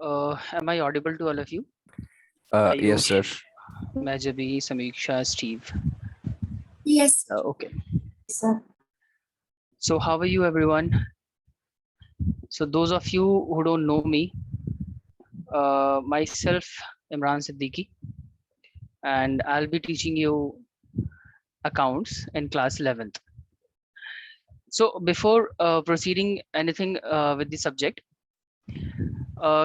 Am I audible to all of you? Yes, sir. Ayush, Majabi, Samiksha, Steve. Yes. Okay. Sir. So how are you, everyone? So those of you who don't know me, myself, Imran Siddiqui, and I'll be teaching you accounts in class 11th. So before proceeding anything with the subject,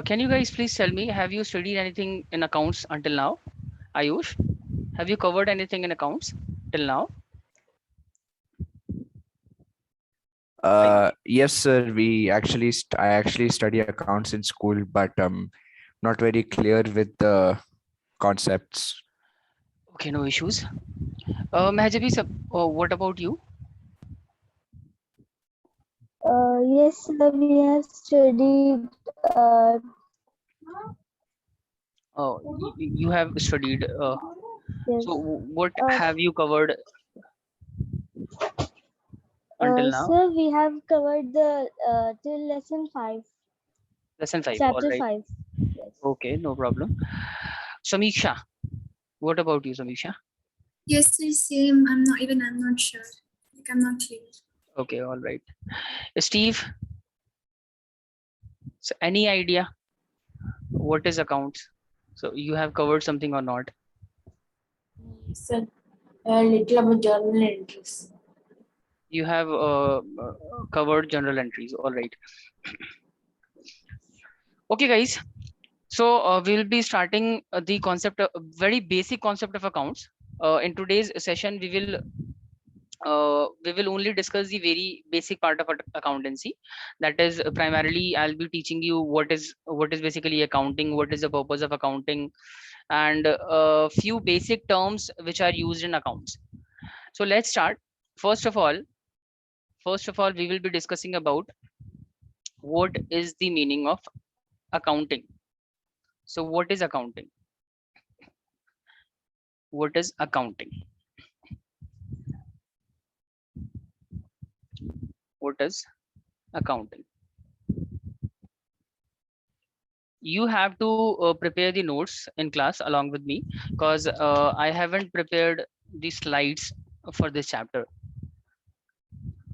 can you guys please tell me, have you studied anything in accounts until now? Ayush, have you covered anything in accounts till now? Yes, sir. I actually study accounts in school, but not very clear with the concepts. Okay, no issues. Mehajabi, what about you? Yes, sir, we have studied. You have studied. Yes. So what have you covered until now? Sir, we have covered the till lesson 5, Lesson 5. All chapter right. 5. Yes. Okay, no problem. Samiksha, what about you, Samiksha? Yes, sir, same. I'm not sure. Like, I'm not clear. Okay, all right. Steve, so any idea what is accounts? So you have covered something or not? Sir, a little about journal entries. You have covered journal entries. All right. Okay, guys. So we'll be starting the concept, very basic concept of accounts. In today's session, we will only discuss the very basic part of accountancy. That is primarily I'll be teaching you what is basically accounting, what is the purpose of accounting, and a few basic terms which are used in accounts. So let's start. First of all, we will be discussing about what is the meaning of accounting. So what is accounting? What is accounting? What is accounting? You have to prepare the notes in class along with me, because I haven't prepared the slides for this chapter.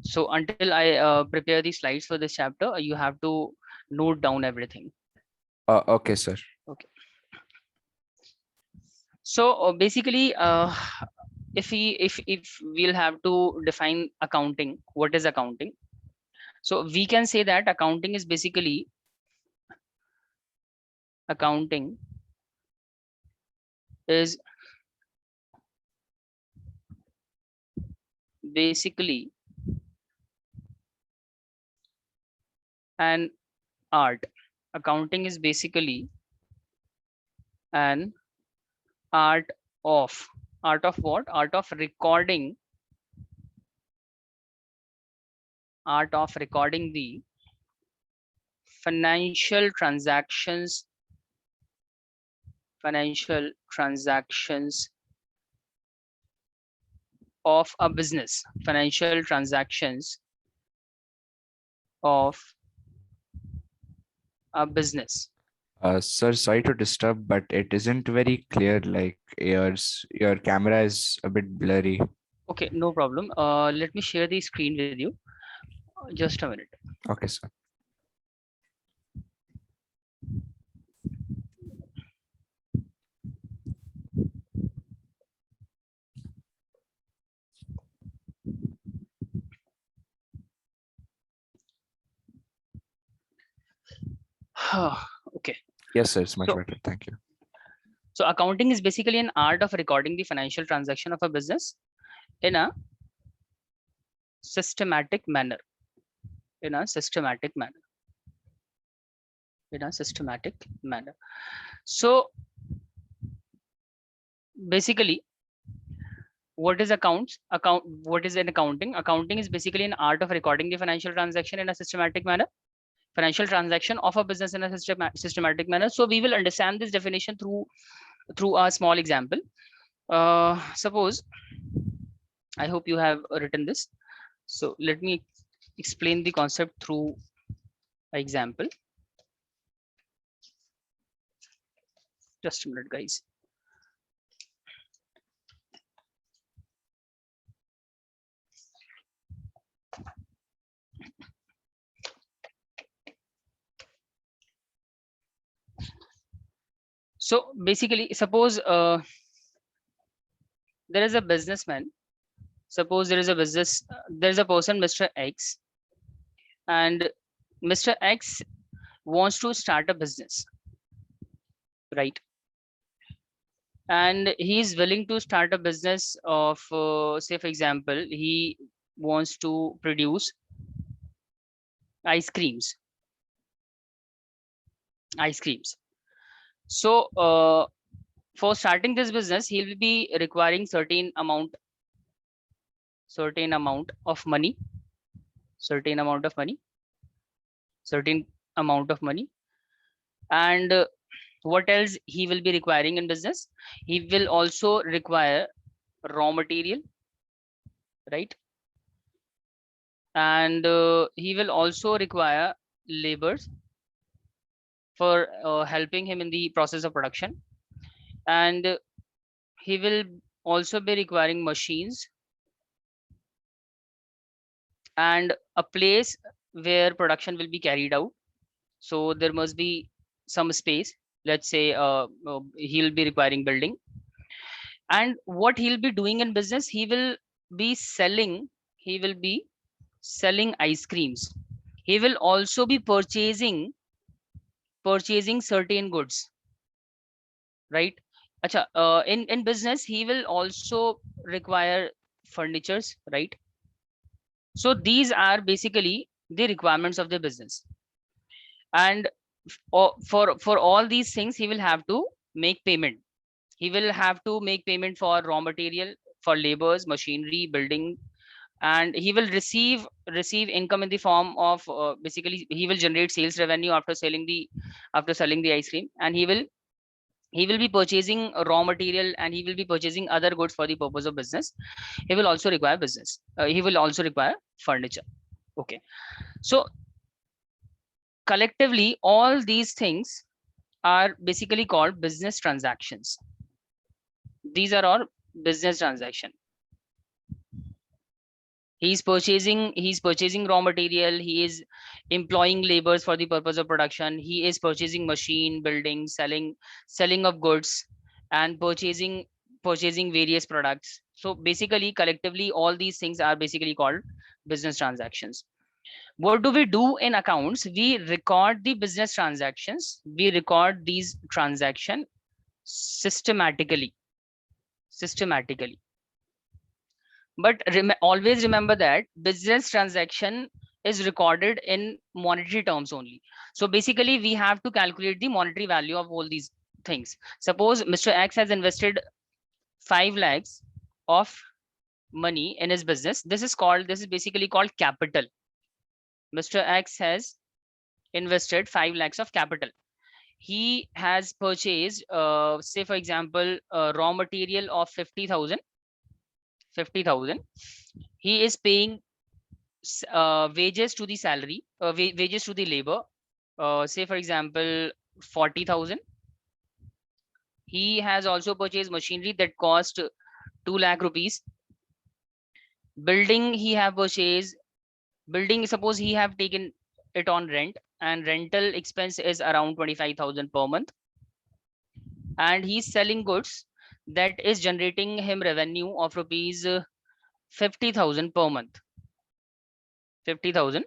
So until I prepare the slides for this chapter, you have to note down everything. Okay, sir. Okay. So basically, if we'll have to define accounting, what is accounting? So we can say that accounting is basically is basically an art. Accounting is basically an art of what? Art of recording the financial transactions of a business, financial transactions of a business. Sir, sorry to disturb, but it isn't very clear. Like your camera is a bit blurry. Okay, no problem. Let me share the screen with you. Just a minute. Okay, sir. Okay. Yes, sir. It's much So, better. Thank you. so accounting is basically an art of recording the financial transaction of a business in a systematic manner. In a systematic manner. So basically, what is accounts? What is an accounting? Accounting is basically an art of recording the financial transaction in a systematic manner. Financial transaction of a business in a systematic manner. So we will understand this definition through a small example. Suppose, I hope you have written this. So let me explain the concept through an example. Just a minute, guys. So basically, suppose there is a businessman. Suppose there is a there is a person, Mr. X, and Mr. X wants to start a business, right? And he is willing to start a business of, say, for example, he wants to produce ice creams. So for starting this business, he will be requiring certain amount of money, and what else he will be requiring in business? He will also require raw material, right? And he will also require laborers for helping him in the process of production, and he will also be requiring machines and a place where production will be carried out. So there must be some space. Let's say he'll be requiring building, and what he'll be doing in business, he will be selling ice creams. He will also be purchasing certain goods, right? Acha, in business he will also require furnitures, right? So these are basically the requirements of the business, and for all these things he will have to make payment. He will have to make payment for raw material, for labors, machinery, building, and he will receive income in the form of basically he will generate sales revenue after selling the ice cream, and he will be purchasing raw material, and he will be purchasing other goods for the purpose of business. He will also require he will also require furniture. Okay, so collectively all these things are basically called business transactions. These are all business transaction. He's purchasing raw material, he is employing laborers for the purpose of production, he is purchasing machine, building, selling of goods, and purchasing various products. So basically collectively all these things are basically called business transactions. What do we do in accounts? We record the business transactions, we record these transactions systematically. But always remember that business transaction is recorded in monetary terms only. So basically we have to calculate the monetary value of all these things. Suppose Mr. X has invested 5 lakhs of money in his business. This is basically called capital. Mr. X has invested 5 lakhs of capital. He has purchased say for example raw material of 50,000. He is paying wages to the salary, wages to the labor, say for example 40,000. He has also purchased machinery that cost 2 lakh rupees. Building, he have purchased building, suppose he have taken it on rent, and rental expense is around 25,000 per month, and he's selling goods that is generating him revenue of rupees 50,000 per month. 50,000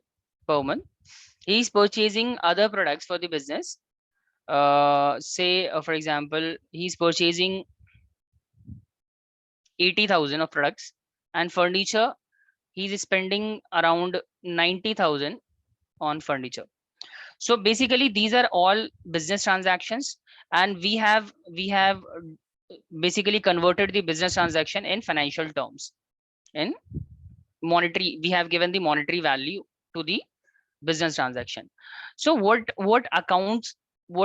per month. He's purchasing other products for the business. Say for example he's purchasing 80,000 of products, and furniture he's spending around 90,000 on furniture. So basically these are all business transactions, and we have basically converted the business transaction in financial terms. In monetary, we have given the monetary value to the business transaction. So what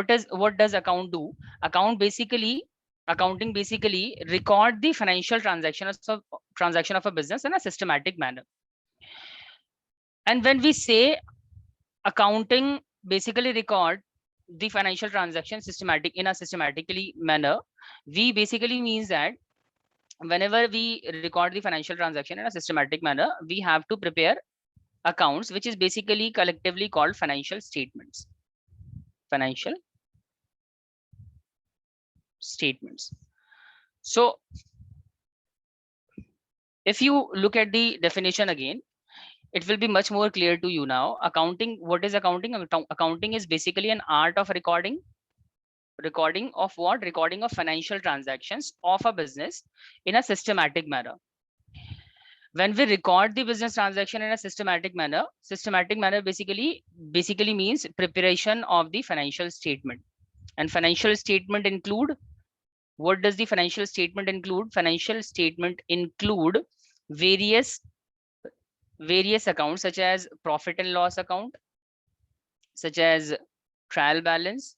does account do? Accounting basically record the financial transaction of a business in a systematic manner. And when we say accounting basically record the financial transaction in a systematically manner, we basically means that whenever we record the financial transaction in a systematic manner, we have to prepare accounts, which is basically collectively called financial statements. Financial statements. So if you look at the definition again, it will be much more clear to you now. Accounting, what is accounting? Accounting is basically an art of recording of what? Recording of financial transactions of a business in a systematic manner. When we record the business transaction in a systematic manner basically means preparation of the financial statement. And financial statement include, what does the financial statement include? Financial statement include various accounts, such as profit and loss account, such as trial balance,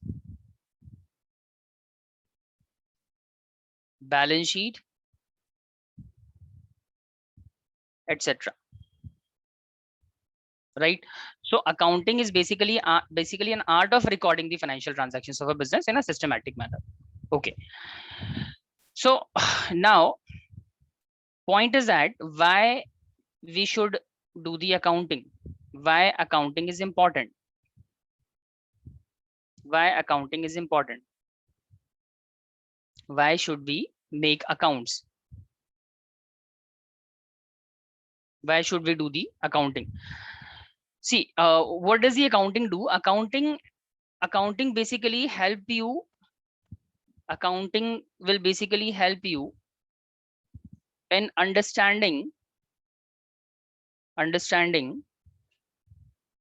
balance sheet, etc. Right? So accounting is basically an art of recording the financial transactions of a business in a systematic manner. Okay. So now, point is that why we should do the accounting, why accounting is important, why accounting is important, why should we make accounts, why should we do the accounting? See, what does the accounting do? Accounting basically help you, accounting will basically help you in understanding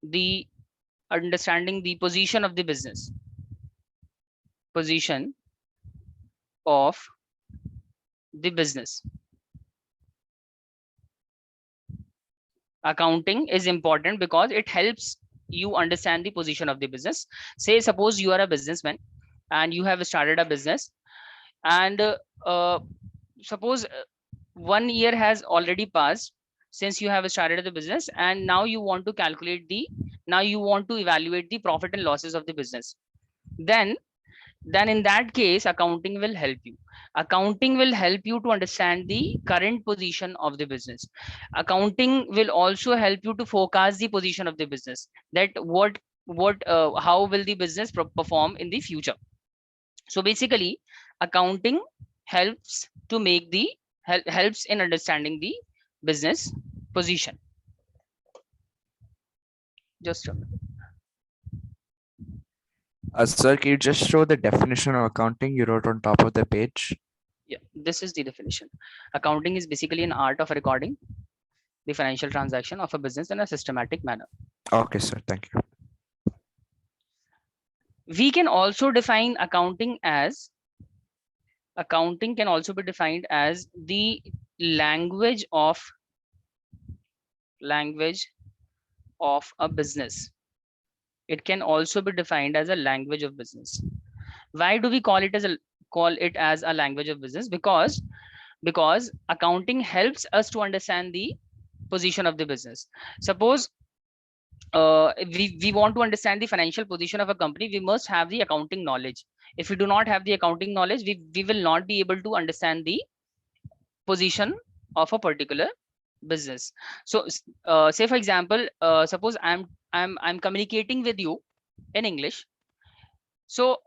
the position of the business, position of the business. Accounting is important because it helps you understand the position of the business. Say, suppose you are a businessman and you have started a business, and suppose 1 year has already passed since you have started the business, and now you want to evaluate the profit and losses of the business. Then in that case, accounting will help you. Accounting will help you to understand the current position of the business. Accounting will also help you to forecast the position of the business, that how will the business perform in the future. So basically, accounting helps to make the helps in understanding the business position. Just a minute. Sir, can you just show the definition of accounting you wrote on top of the page? Yeah, this is the definition. Accounting is basically an art of recording the financial transaction of a business in a systematic manner. Okay, sir. Thank you. We can also define accounting can also be defined as the language of a business. It can also be defined as a language of business. Why do we call it as a language of business? Because accounting helps us to understand the position of the business. Suppose we want to understand the financial position of a company, we must have the accounting knowledge. If we do not have the accounting knowledge, we will not be able to understand the position of a particular business. So say for example, suppose I'm communicating with you in English. So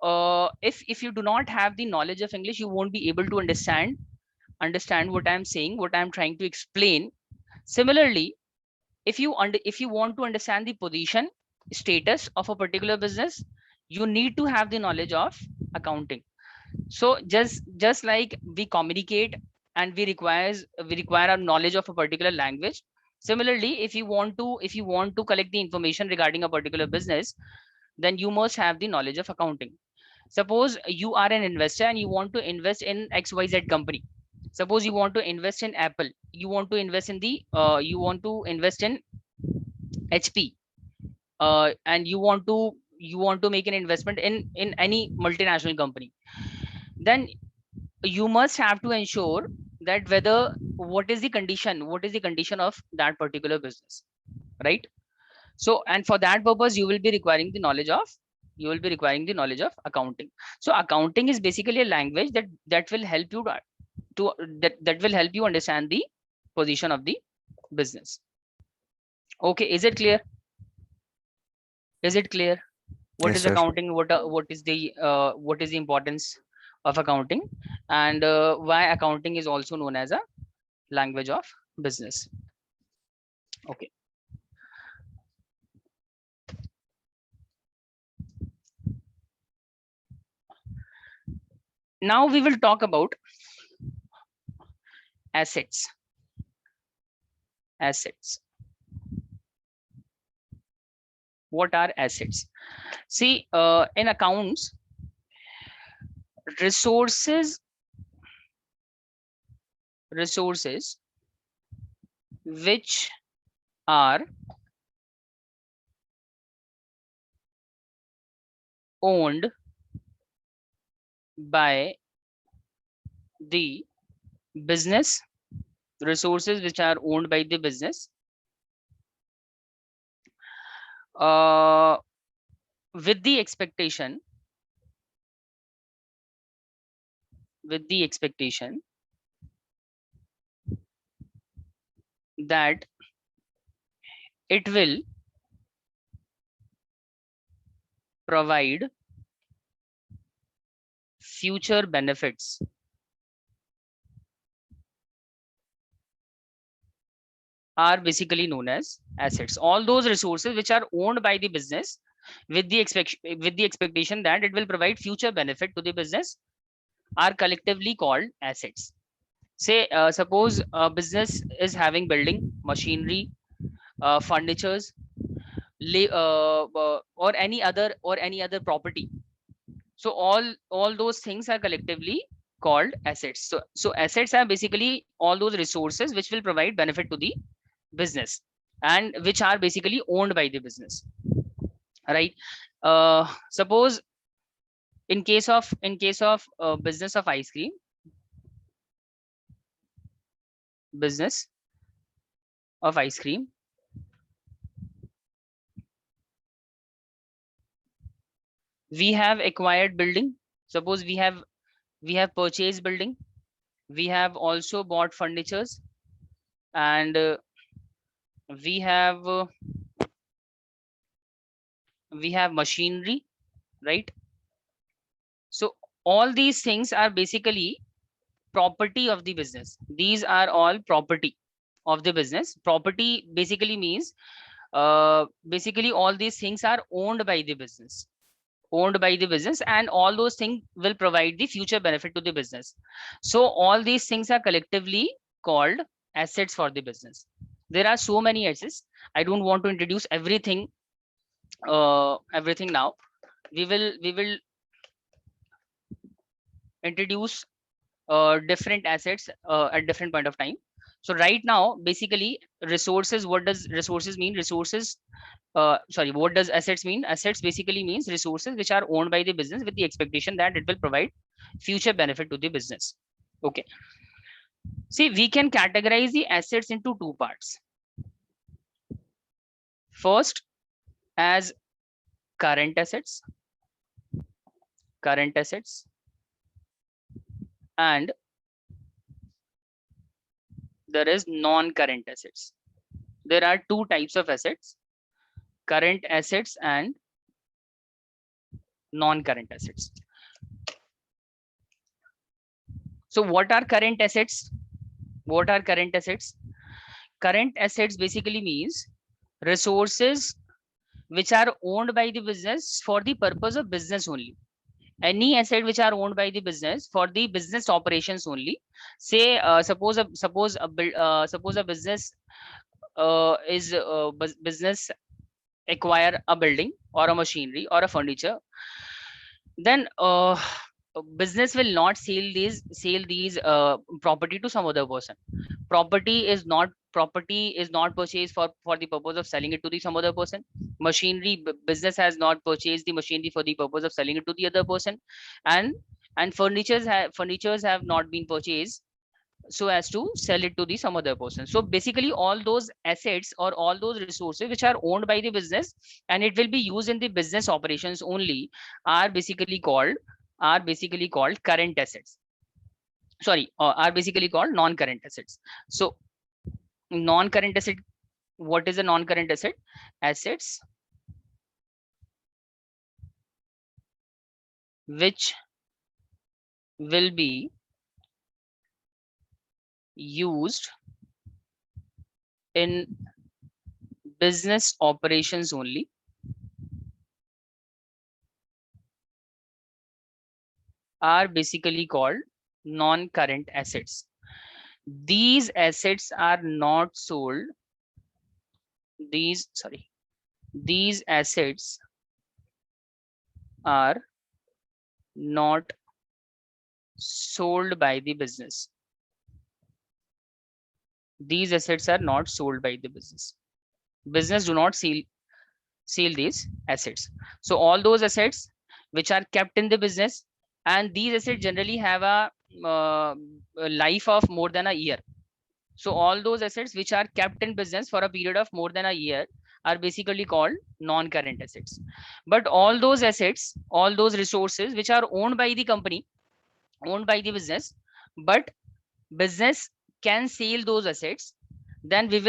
if you do not have the knowledge of English, you won't be able to understand what I'm saying, what I'm trying to explain. Similarly, if you want to understand the position status of a particular business, you need to have the knowledge of accounting. So just like we communicate and we require a knowledge of a particular language, similarly, if you want to collect the information regarding a particular business, then you must have the knowledge of accounting. Suppose you are an investor and you want to invest in XYZ company. Suppose you want to invest in Apple, you want to invest in HP, and you want to make an investment in any multinational company. Then you must have to ensure that what is the condition of that particular business, right? So, and for that purpose, you will be requiring the knowledge of You will be requiring the knowledge of accounting. So accounting is basically a language that will help you that will help you understand the position of the business. Okay, is it clear? Is it clear? What Yes, is sir. accounting? What is the importance of accounting, and why accounting is also known as a language of business? Okay. Now we will talk about assets. Assets. What are assets? See, in accounts, resources which are owned by the business, resources which are owned by the business, with the expectation that it will provide future benefits are basically known as assets. All those resources which are owned by the business with the expectation that it will provide future benefit to the business are collectively called assets. Say, suppose a business is having building, machinery, furnitures, or any other property. So all those things are collectively called assets. So assets are basically all those resources which will provide benefit to the business and which are basically owned by the business, right? Suppose in case of business of ice cream, we have acquired building. Suppose we have purchased building, we have also bought furnitures, and we have machinery, right? So all these things are basically property of the business. These are all property of the business. Property basically means basically all these things are owned by the business, and all those things will provide the future benefit to the business. So all these things are collectively called assets for the business. There are so many assets. I don't want to introduce everything now. We will introduce different assets at different point of time. So right now, basically, resources, what does resources mean? What does assets mean? Assets basically means resources which are owned by the business with the expectation that it will provide future benefit to the business. Okay. See, we can categorize the assets into two parts. First, as current assets, and there is non-current assets. There are two types of assets: current assets and non-current assets. So what are current assets? Current assets basically means resources which are owned by the business for the purpose of business only. Any asset which are owned by the business for the business operations only. Say, suppose a business business acquire a building or a machinery or a furniture, then business will not sell these property to some other person. Property is not purchased for the purpose of selling it to the some other person. Machinery, business has not purchased the machinery for the purpose of selling it to the other person, and furnitures have not been purchased so as to sell it to the some other person. So basically all those assets or all those resources which are owned by the business and it will be used in the business operations only are basically called current assets. Sorry, are basically called non-current assets. So non-current asset, what is a non-current asset? Assets which will be used in business operations only are basically called non-current assets. These assets are not sold. These assets are not sold by the business. These assets are not sold by the business. Business do not sell these assets. So all those assets which are kept in the business, and these assets generally have a life of more than a year. So all those assets which are kept in business for a period of more than a year are basically called non-current assets. But all those assets, all those resources which are owned by the company, owned by the business, but business can sell those assets, then we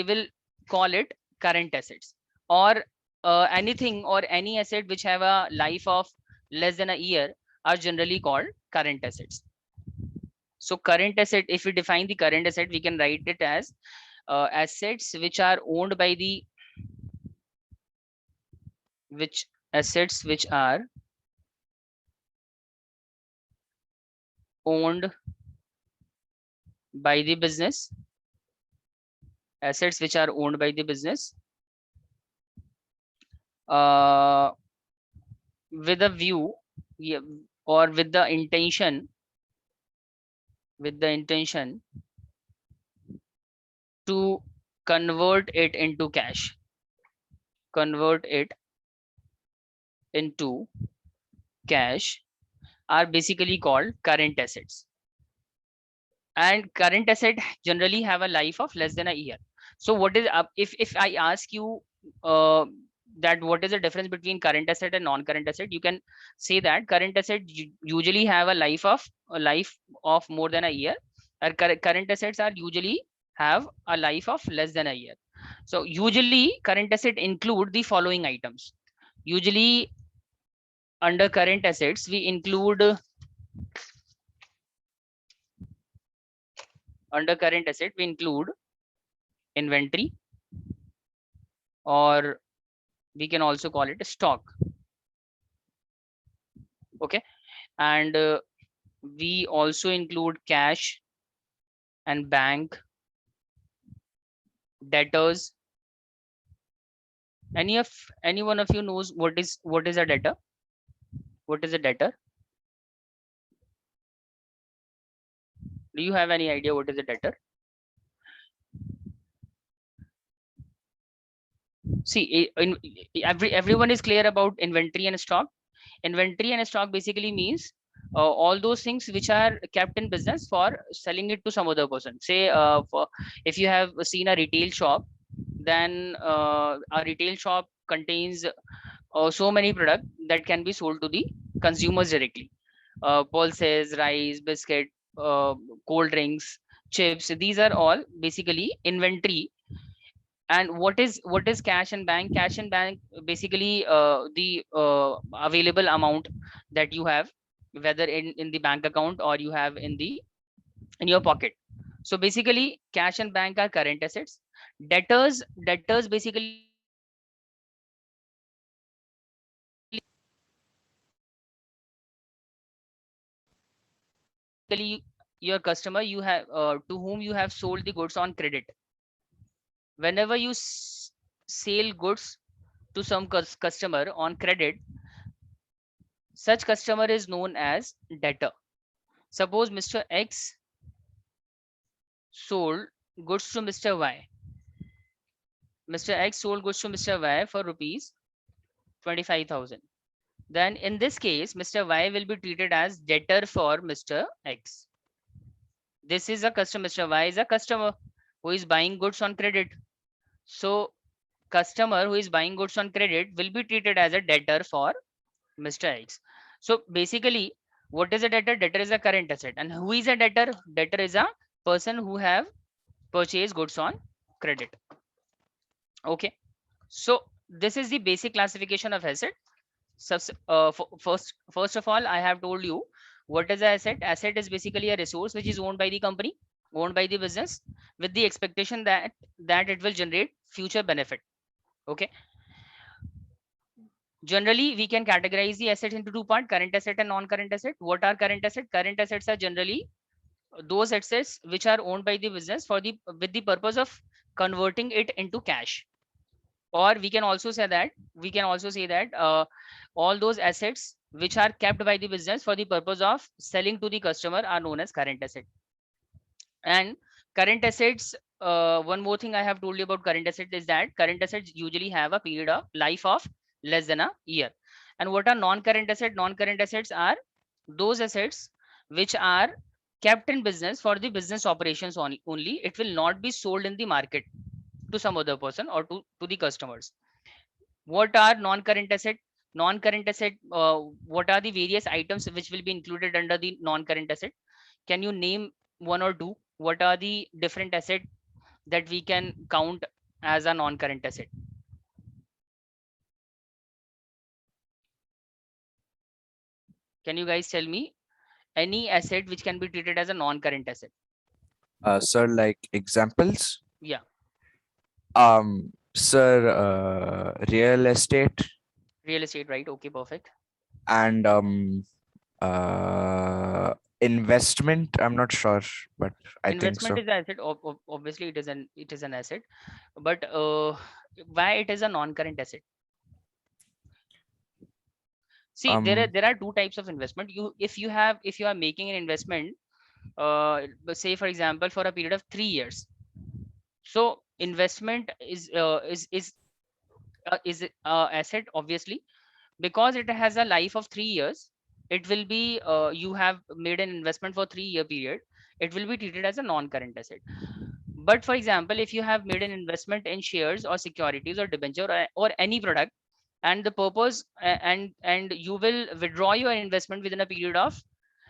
will call it current assets. Or anything or any asset which have a life of less than a year are generally called current assets. So current asset, if we define the current asset, we can write it as assets which are owned by the assets which are owned by the business, assets which are owned by the business with a view, yeah, or with the intention to convert it into cash, are basically called current assets. And current asset generally have a life of less than a year. So what is if I ask you that what is the difference between current asset and non-current asset, you can say that current asset usually have a life of more than a year, and current assets are usually have a life of less than a year. So usually current asset include the following items. Usually under current assets we include inventory, or we can also call it a stock. Okay, and we also include cash and bank, debtors. Any one of you knows what is a debtor? What is a debtor? Do you have any idea what is a debtor? See, everyone is clear about inventory and stock. Inventory and stock basically means all those things which are kept in business for selling it to some other person. Say if you have seen a retail shop, then a retail shop contains so many products that can be sold to the consumers directly. Pulses, rice, biscuit, cold drinks, chips, these are all basically inventory. And what is cash and bank? Cash and bank basically the available amount that you have, whether in the bank account or you have in your pocket. So basically cash and bank are current assets. Debtors basically your customer, you have to whom you have sold the goods on credit. Whenever you sell goods to some customer on credit, such customer is known as debtor. Suppose Mr. X sold goods to Mr. Y. Mr. X sold goods to Mr. Y for rupees 25,000. Then in this case, Mr. Y will be treated as debtor for Mr. X. This is a customer. Mr. Y is a customer who is buying goods on credit. So customer who is buying goods on credit will be treated as a debtor for Mr. X. So basically, what is a debtor? Debtor is a current asset. And who is a debtor? Debtor is a person who have purchased goods on credit. Okay. So this is the basic classification of asset. First of all, I have told you what is an asset. Asset is basically a resource which is owned by the company, owned by the business, with the expectation that it will generate future benefit. Okay. Generally, we can categorize the assets into two parts: current asset and non-current asset. What are current assets? Current assets are generally those assets which are owned by the business for the with the purpose of converting it into cash. Or we can also say that all those assets which are kept by the business for the purpose of selling to the customer are known as current asset. And current assets, one more thing I have told you about current assets is that current assets usually have a period of life of less than a year. And what are non-current assets? Non-current assets are those assets which are kept in business for the business operations only. It will not be sold in the market to some other person or to the customers. What are non-current asset? Non-current asset, what are the various items which will be included under the non-current asset? Can you name one or two? What are the different asset that we can count as a non-current asset? Can you guys tell me any asset which can be treated as a non-current asset? Sir, like examples? Yeah. Sir, real estate Real estate, right? Okay, perfect. and investment. I'm not sure, but I think so. Investment is an asset. Obviously, it is an asset. But why it is a non-current asset? See, there are two types of investment. If you are making an investment, say for example, for a period of 3 years. So investment is asset, obviously, because it has a life of 3 years. It will be you have made an investment for 3-year period. It will be treated as a non-current asset. But for example, if you have made an investment in shares or securities or debenture or any product, and the purpose and you will withdraw your investment within a period of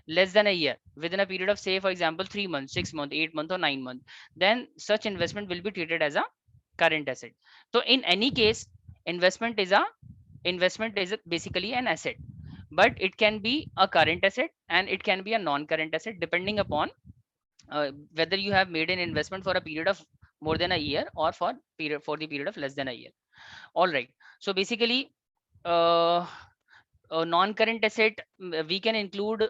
less than a year, within a period of, say for example, 3 months, 6 months, 8 months, or 9 months, then such investment will be treated as a current asset. So in any case, investment is basically an asset, but it can be a current asset and it can be a non-current asset depending upon whether you have made an investment for a period of more than a year or for the period of less than a year. All right. So basically, a non-current asset, we can include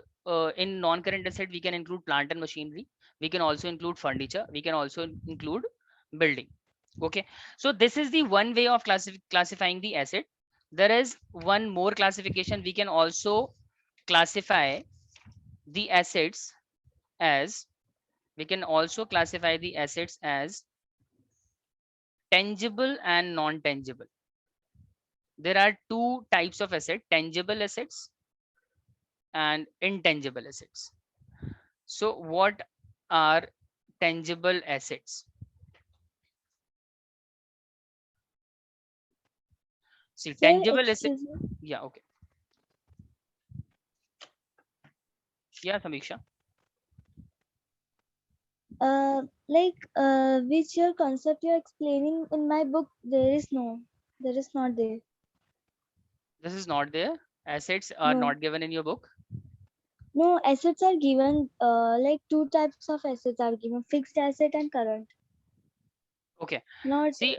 in non-current asset, we can include plant and machinery. We can also include furniture. We can also include building. Okay. So this is the one way of classifying the asset. There is one more classification. We can also classify the assets as tangible and non-tangible. There are two types of asset: tangible assets and intangible assets. So what are tangible assets? See, Sir, tangible assets. excuse me. Yeah, okay. Yeah, Samiksha. Which your concept you're explaining in my book, there is not there. This is not there. Assets are No. not given in your book. No, assets are given, like two types of assets are given: fixed asset and current. Okay. Not See,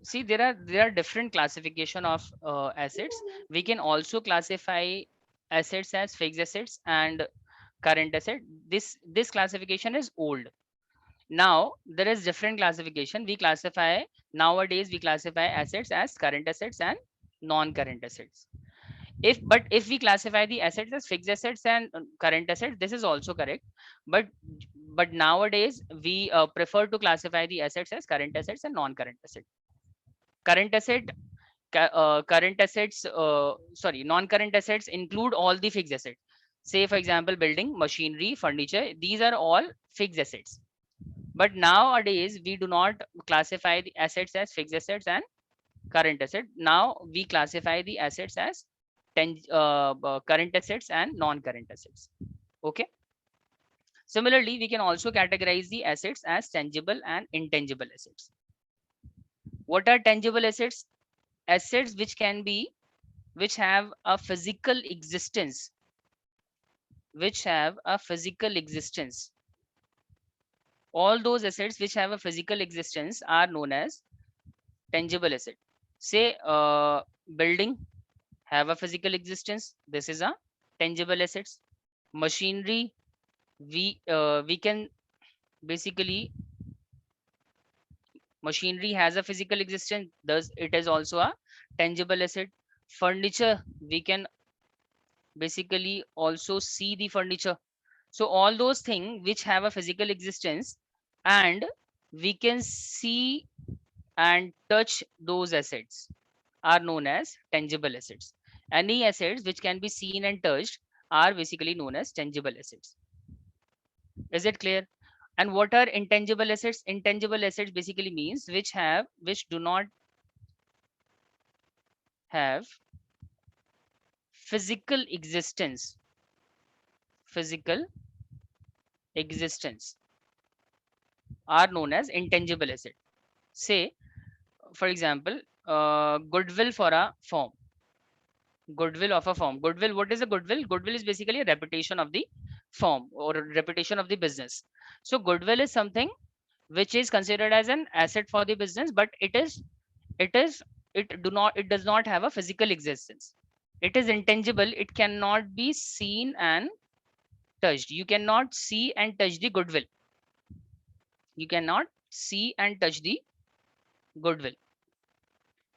see, there are different classification of assets. We can also classify assets as fixed assets and current asset. This classification is old. Now there is different classification. Nowadays we classify assets as current assets and non-current assets. If we classify the assets as fixed assets and current assets, this is also correct. But nowadays we prefer to classify the assets as current assets and non-current assets. Current asset, current assets, sorry, non-current assets include all the fixed assets. Say for example, building, machinery, furniture, these are all fixed assets. But nowadays we do not classify the assets as fixed assets and current asset. Now we classify the assets as current assets and non-current assets. Okay. Similarly, we can also categorize the assets as tangible and intangible assets. What are tangible assets? Assets which have a physical existence, all those assets which have a physical existence are known as tangible asset. Say building have a physical existence, this is a tangible assets. Machinery, we can basically, machinery has a physical existence, thus it is also a tangible asset. Furniture, we can basically also see the furniture. So all those things which have a physical existence and we can see and touch those assets are known as tangible assets. Any assets which can be seen and touched are basically known as tangible assets. Is it clear? And what are intangible assets? Intangible assets basically means which do not have physical existence. Are known as intangible asset. Say for example, goodwill for a firm. Goodwill of a firm. Goodwill, what is a goodwill? Goodwill is basically a reputation of the firm or a reputation of the business. So goodwill is something which is considered as an asset for the business, but it does not have a physical existence. It is intangible. It cannot be seen and touched. You cannot see and touch the goodwill. You cannot see and touch the goodwill.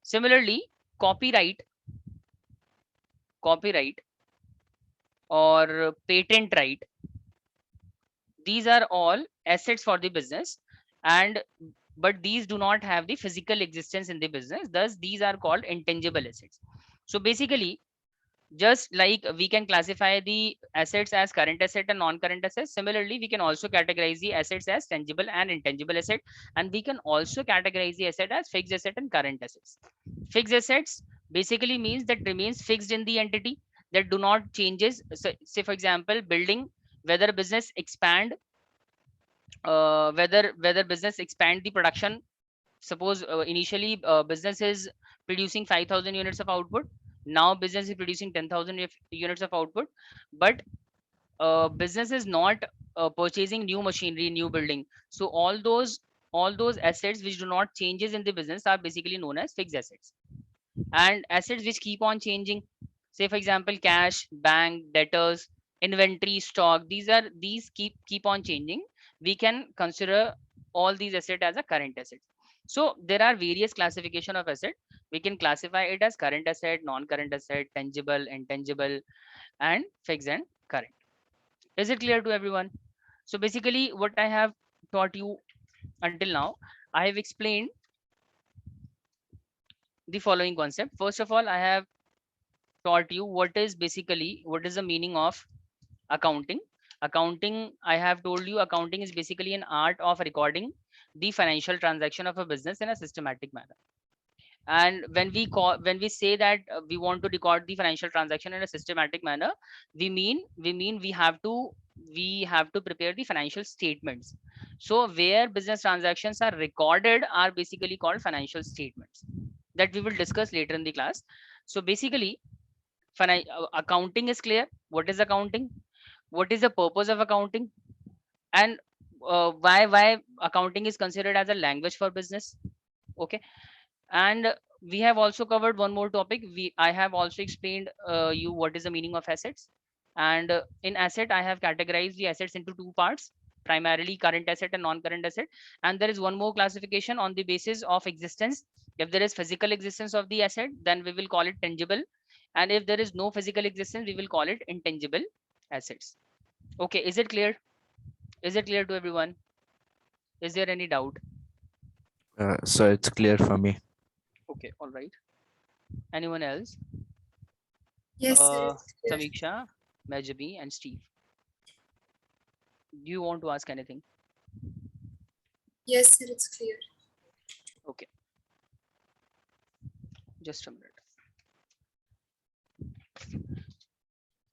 Similarly, copyright or patent right, these are all assets for the business, and but these do not have the physical existence in the business, thus these are called intangible assets. So basically, just like we can classify the assets as current asset and non-current assets, similarly we can also categorize the assets as tangible and intangible asset, and we can also categorize the asset as fixed asset and current assets. Fixed assets basically means that remains fixed in the entity, that do not changes. So, say for example, building, whether business expand, whether business expand the production. Suppose initially business is producing 5,000 units of output, now business is producing 10,000 units of output, but business is not purchasing new machinery, new building. So all those assets which do not changes in the business are basically known as fixed assets. And assets which keep on changing, say for example, cash, bank, debtors, inventory, stock, these keep on changing, we can consider all these assets as a current asset. So there are various classification of asset. We can classify it as current asset, non-current asset, tangible, intangible, and fixed and current. Is it clear to everyone? So basically what I have taught you until now, I have explained the following concept. First of all, I have taught you what is the meaning of accounting. Accounting, I have told you, accounting is basically an art of recording the financial transaction of a business in a systematic manner. And when we say that we want to record the financial transaction in a systematic manner, we mean we have to prepare the financial statements. So where business transactions are recorded are basically called financial statements, that we will discuss later in the class. So basically, accounting is clear. What is accounting? What is the purpose of accounting? And why accounting is considered as a language for business? Okay. And we have also covered one more topic. I have also explained you what is the meaning of assets. And in asset, I have categorized the assets into two parts, primarily current asset and non-current asset. And there is one more classification on the basis of existence. If there is physical existence of the asset, then we will call it tangible. And if there is no physical existence, we will call it intangible assets. Okay, is it clear? Is it clear to everyone? Is there any doubt? So it's clear for me. Okay, all right. Anyone else? Yes, sir. It's clear. Samiksha, Major B and Steve. Do you want to ask anything? Yes, sir, it's clear. Okay. Just a minute.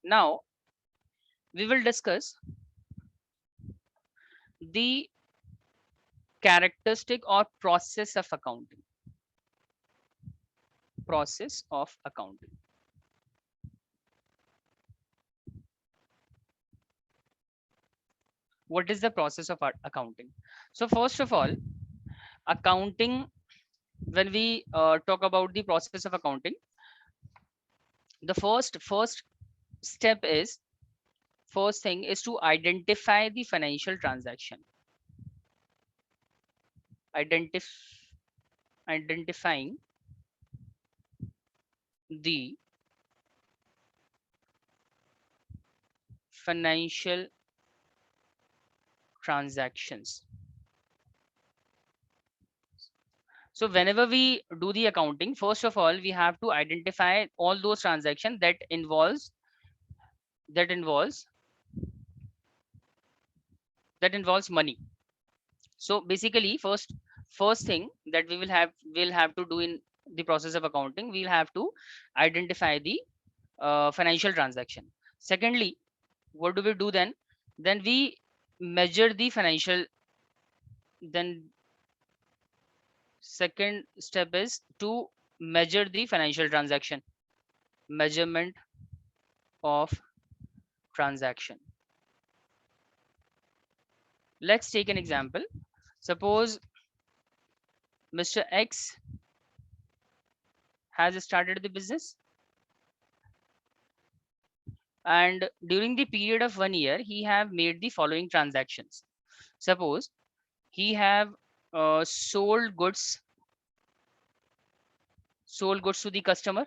Now, we will discuss the characteristic or process of accounting. Process of accounting. What is the process of accounting? So first of all, accounting, when we talk about the process of accounting, the first step is, first thing is to identify the financial transaction. Identifying the financial transactions. So whenever we do the accounting, first of all, we have to identify all those transactions that involves money. So basically, first thing that we'll have to do in the process of accounting, we'll have to identify the financial transaction. Secondly, what do we do then? Then we measure the financial. Then second step is to measure the financial transaction. Measurement of transaction. Let's take an example. Suppose Mr. X has started the business, and during the period of 1 year, he have made the following transactions. Suppose he have sold goods to the customer.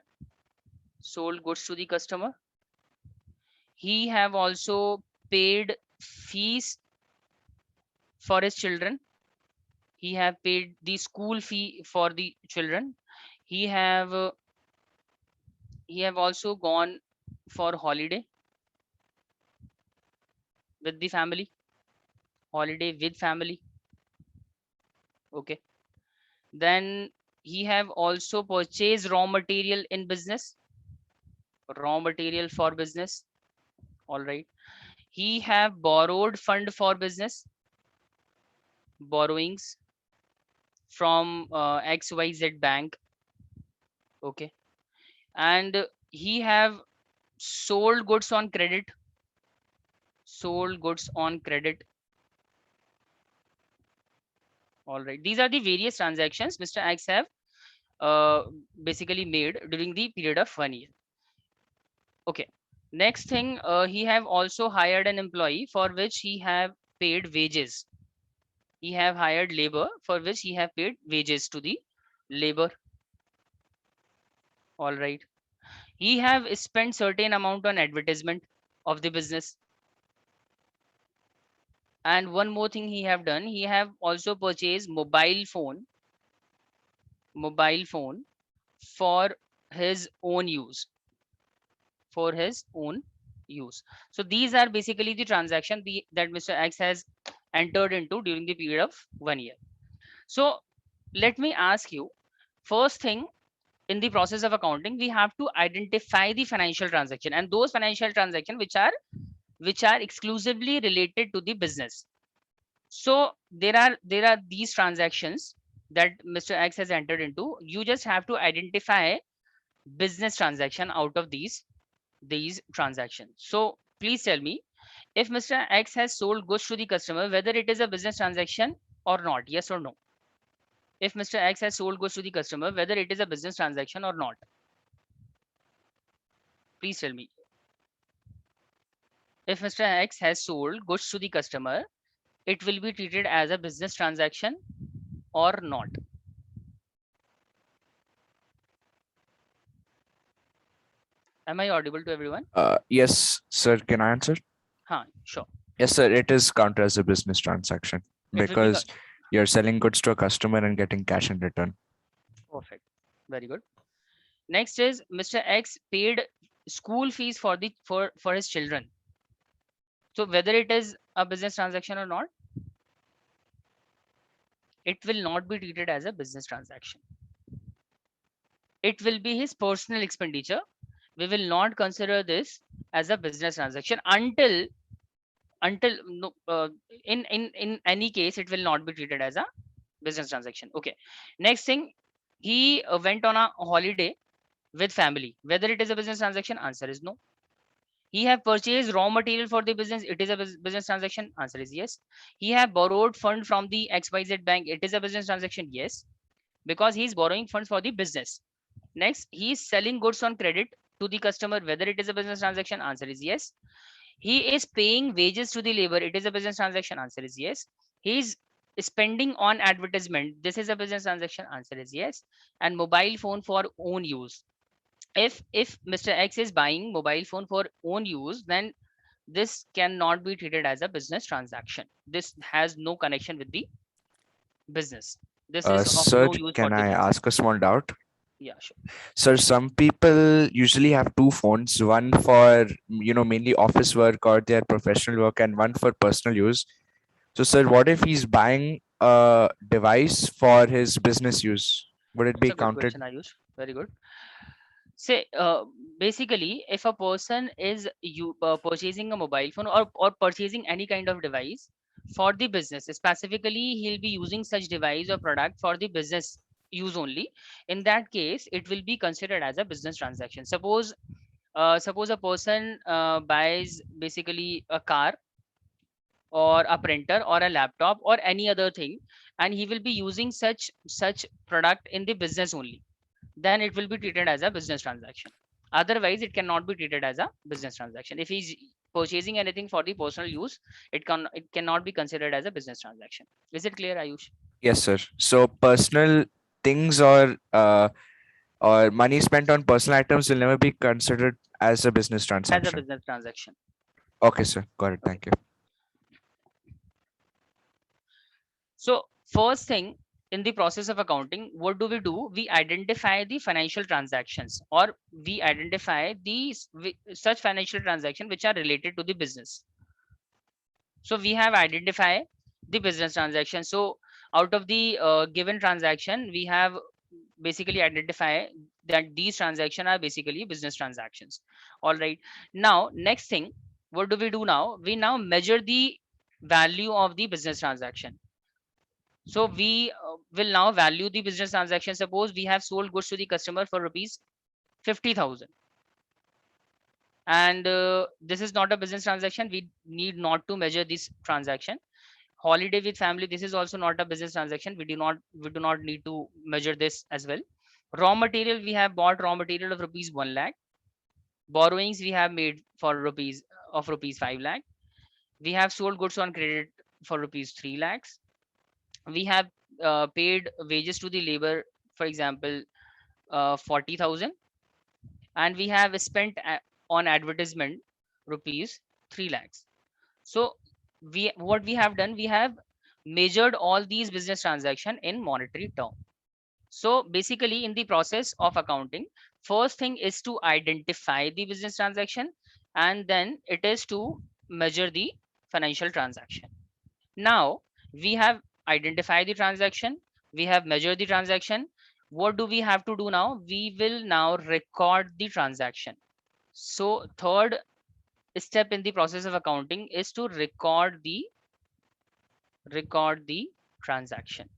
He have also paid fees for his children. He have paid the school fee for the children. He have also gone for holiday with the family. Okay. Then he have also purchased raw material in business. Raw material for business. All right. He have borrowed fund for business. Borrowings from XYZ bank. Okay. And he have sold goods on credit. All right. These are the various transactions Mr. X have basically made during the period of 1 year. Okay. Next thing, he have also hired an employee for which he have paid wages. He have hired labor for which he have paid wages to the labor. All right. He have spent certain amount on advertisement of the business. And one more thing he have done, he have also purchased mobile phone for his own use. So these are basically the transaction that Mr. X has entered into during the period of 1 year. So let me ask you, first thing, in the process of accounting, we have to identify the financial transaction, and those financial transactions which are exclusively related to the business. So there are these transactions that Mr. X has entered into. You just have to identify business transaction out of these transactions. So please tell me, if Mr. X has sold goods to the customer, whether it is a business transaction or not. Yes or no? If Mr. X has sold goods to the customer, whether it is a business transaction or not. Please tell me. If Mr. X has sold goods to the customer, it will be treated as a business transaction or not? Am I audible to everyone? Yes, sir. Can I answer? Sure. Yes, sir. It is counted as a business transaction because you're selling goods to a customer and getting cash in return. Perfect. Very good. Next is Mr. X paid school fees for the for his children. So whether it is a business transaction or not, it will not be treated as a business transaction. It will be his personal expenditure. We will not consider this as a business transaction until no, in any case it will not be treated as a business transaction. Okay, next thing, he went on a holiday with family. Whether it is a business transaction, answer is no. He have purchased raw material for the business, it is a business transaction, answer is yes. He have borrowed fund from the XYZ bank, it is a business transaction, yes, because he is borrowing funds for the business. Next, he is selling goods on credit to the customer, whether it is a business transaction, answer is yes. He is paying wages to the labor, it is a business transaction, answer is yes. He is spending on advertisement, this is a business transaction, answer is yes. And mobile phone for own use, if Mr. X is buying mobile phone for own use, then this cannot be treated as a business transaction. This has no connection with the business. This is of Sir, no use for can the I business. ask a small doubt? Yeah, sure. Sir, some people usually have two phones, one for, mainly office work or their professional work, and one for personal use. So, sir, what if he's buying a device for his business use? Would it It's be a good counted? question, Ayush. Very good. Say, basically, if a person is purchasing a mobile phone or purchasing any kind of device for the business, specifically, he'll be using such device or product for the business use only. In that case, it will be considered as a business transaction. Suppose a person buys basically a car or a printer or a laptop or any other thing, and he will be using such product in the business only, then it will be treated as a business transaction. Otherwise, it cannot be treated as a business transaction. If he's purchasing anything for the personal use, it cannot be considered as a business transaction. Is it clear, Ayush? Yes, sir. So, personal things or money spent on personal items will never be considered as a business As a transaction. business transaction. Okay, sir. Got it. Thank you. So first thing, in the process of accounting, what do? We identify the financial transactions, or we identify these such financial transactions which are related to the business. So we have identified the business transaction. So out of the given transaction, we have basically identify that these transactions are basically business transactions. All right. Now, next thing, what do? Now we now measure the value of the business transaction. So we will now value the business transaction. Suppose we have sold goods to the customer for rupees 50,000, and this is not a business transaction. We need not to measure this transaction. Holiday with family, this is also not a business transaction. We do not need to measure this as well. Raw material, we have bought raw material of rupees 1 lakh. Borrowings we have made for rupees 5 lakh. We have sold goods on credit for rupees 3 lakhs. We have paid wages to the labor, for example, 40,000, and we have spent on advertisement rupees 3 lakhs. So what we have done, we have measured all these business transaction in monetary term. So basically, in the process of accounting, first thing is to identify the business transaction, and then it is to measure the financial transaction. Now we have identified the transaction, we have measured the transaction. What do we have to do now? We will now record the transaction. So third step in the process of accounting is to record the transaction.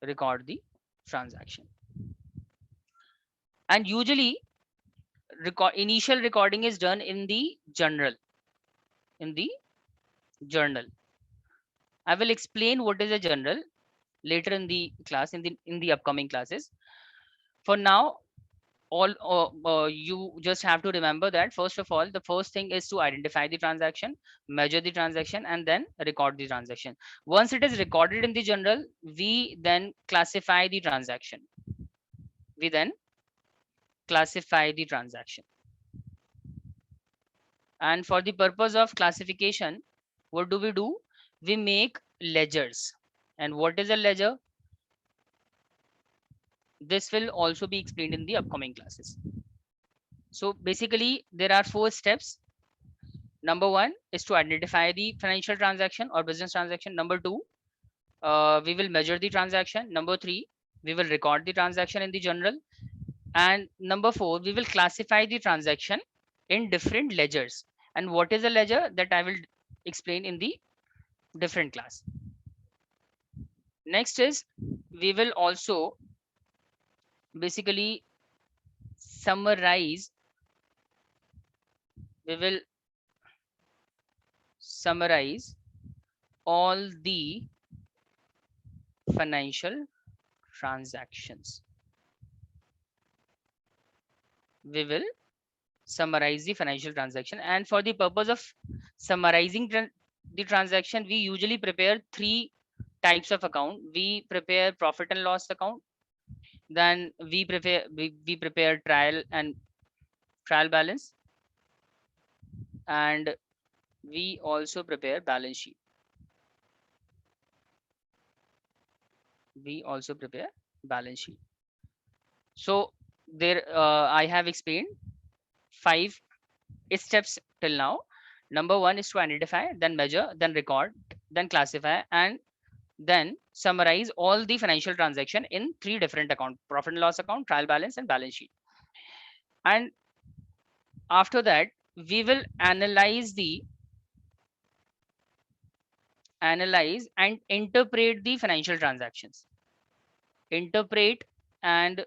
Record the transaction. And usually initial recording is done in the journal. I will explain what is a journal later in the class, in the upcoming classes. For now, all you just have to remember that first of all, the first thing is to identify the transaction, measure the transaction, and then record the transaction. Once it is recorded in the journal, we then classify the transaction. And for the purpose of classification, what do? We make ledgers. And what is a ledger? This will also be explained in the upcoming classes. So basically there are 4 steps. Number 1 is to identify the financial transaction or business transaction. Number 2, we will measure the transaction. Number 3, we will record the transaction in the journal. And number 4, we will classify the transaction in different ledgers. And what is a ledger, that I will explain in the different class. Next is, we will also basically summarize, we will summarize all the financial transactions. We will summarize the financial transaction, and for the purpose of summarizing the transaction, we usually prepare 3 types of account. We prepare profit and loss account, then we prepare trial balance, and we also prepare balance sheet. We also prepare balance sheet. So there I have explained 5 steps till now. Number 1 is to identify, then measure, then record, then classify, and then summarize all the financial transaction in 3 different accounts: profit and loss account, trial balance, and balance sheet. And after that, we will analyze and interpret the financial transactions. Interpret and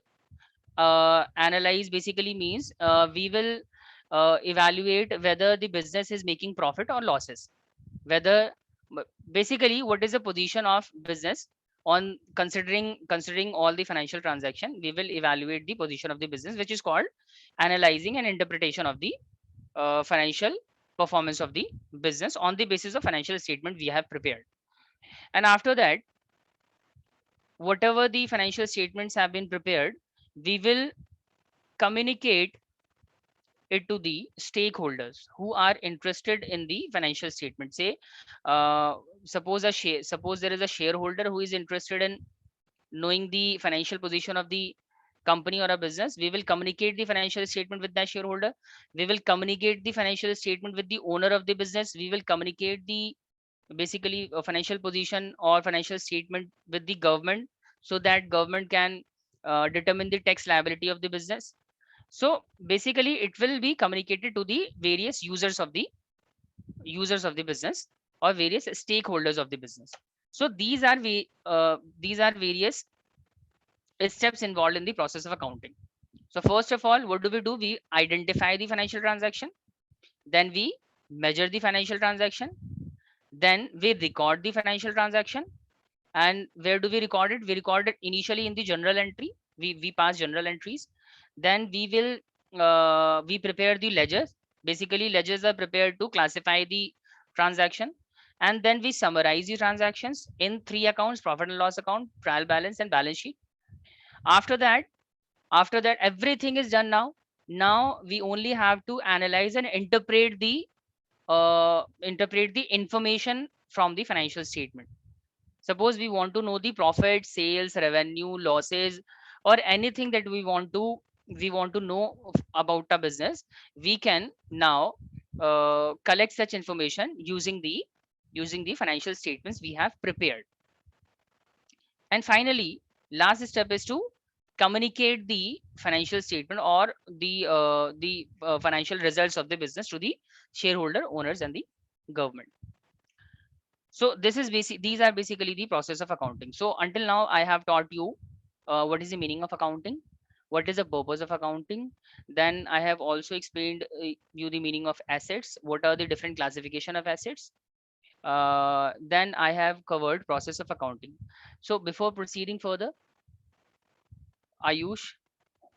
analyze basically means we will evaluate whether the business is making profit or losses, whether basically what is the position of business on considering all the financial transaction. We will evaluate the position of the business, which is called analyzing and interpretation of the financial performance of the business on the basis of financial statement we have prepared. And after that, whatever the financial statements have been prepared, we will communicate it to the stakeholders who are interested in the financial statement. Say suppose there is a shareholder who is interested in knowing the financial position of the company or a business. We will communicate the financial statement with that shareholder. We will communicate the financial statement with the owner of the business. We will communicate the basically a financial position or financial statement with the government, so that government can determine the tax liability of the business. So basically it will be communicated to the various users of the business or various stakeholders of the business. So these are various steps involved in the process of accounting. So first of all, what do? We identify the financial transaction, then we measure the financial transaction, then we record the financial transaction. And where do we record it? We record it initially in the journal entry. We pass journal entries. Then we will we prepare the ledgers. Basically ledgers are prepared to classify the transaction, and then we summarize the transactions in 3 accounts: profit and loss account, trial balance, and balance sheet. After that everything is done. Now we only have to analyze and interpret the information from the financial statement. Suppose we want to know the profit, sales, revenue, losses, or anything that we want to know about a business. We can now collect such information using the financial statements we have prepared. And finally, last step is to communicate the financial statement or the financial results of the business to the shareholder, owners, and the government. So this is these are basically the process of accounting. So until now I have taught you what is the meaning of accounting, what is the purpose of accounting. Then I have also explained you the meaning of assets, what are the different classification of assets. Then I have covered process of accounting. So before proceeding further, Ayush,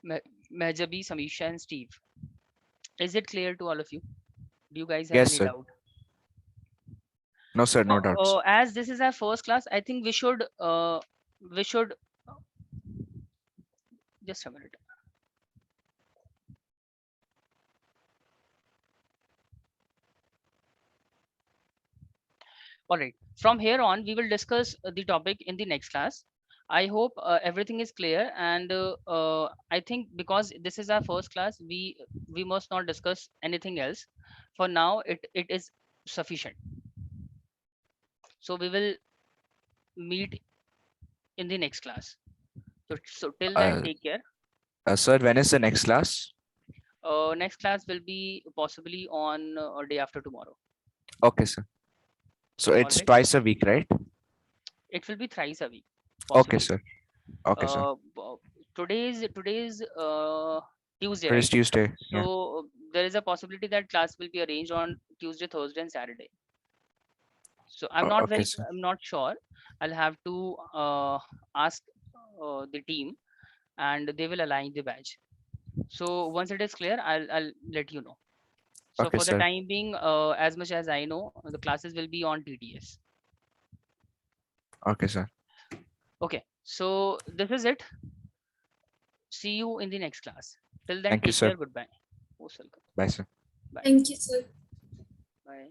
Mejabi, Samisha, and Steve, is it clear to all of you? Do you guys have Yes, any sir. doubt? No, sir, no doubts. As this is our first class, I think we should just a minute. All right, from here on we will discuss the topic in the next class. I hope everything is clear, and I think because this is our first class, we must not discuss anything else. For now, it is sufficient. So we will meet in the next class. So till then, Uh, take care. Sir, when is the next class? Next class will be possibly on day after tomorrow. Okay, sir. So All it's right. twice a week, right? It will be thrice a week. Okay, Possibly. sir. Okay, sir. Today's Tuesday, Today's right? Tuesday. Yeah. So there is a possibility that class will be arranged on Tuesday, Thursday, and Saturday. So Okay, sir. I'm not sure. I'll have to ask the team, and they will align the batch. So once it is clear, I'll let you know. So Okay, for the sir. time being, as much as I know, the classes will be on TTS. Okay, sir. Okay, so this is it. See you in the next class. Till then, Thank you, take sir. care. Goodbye. Most welcome. Bye, sir. Bye. Thank you, sir. Bye.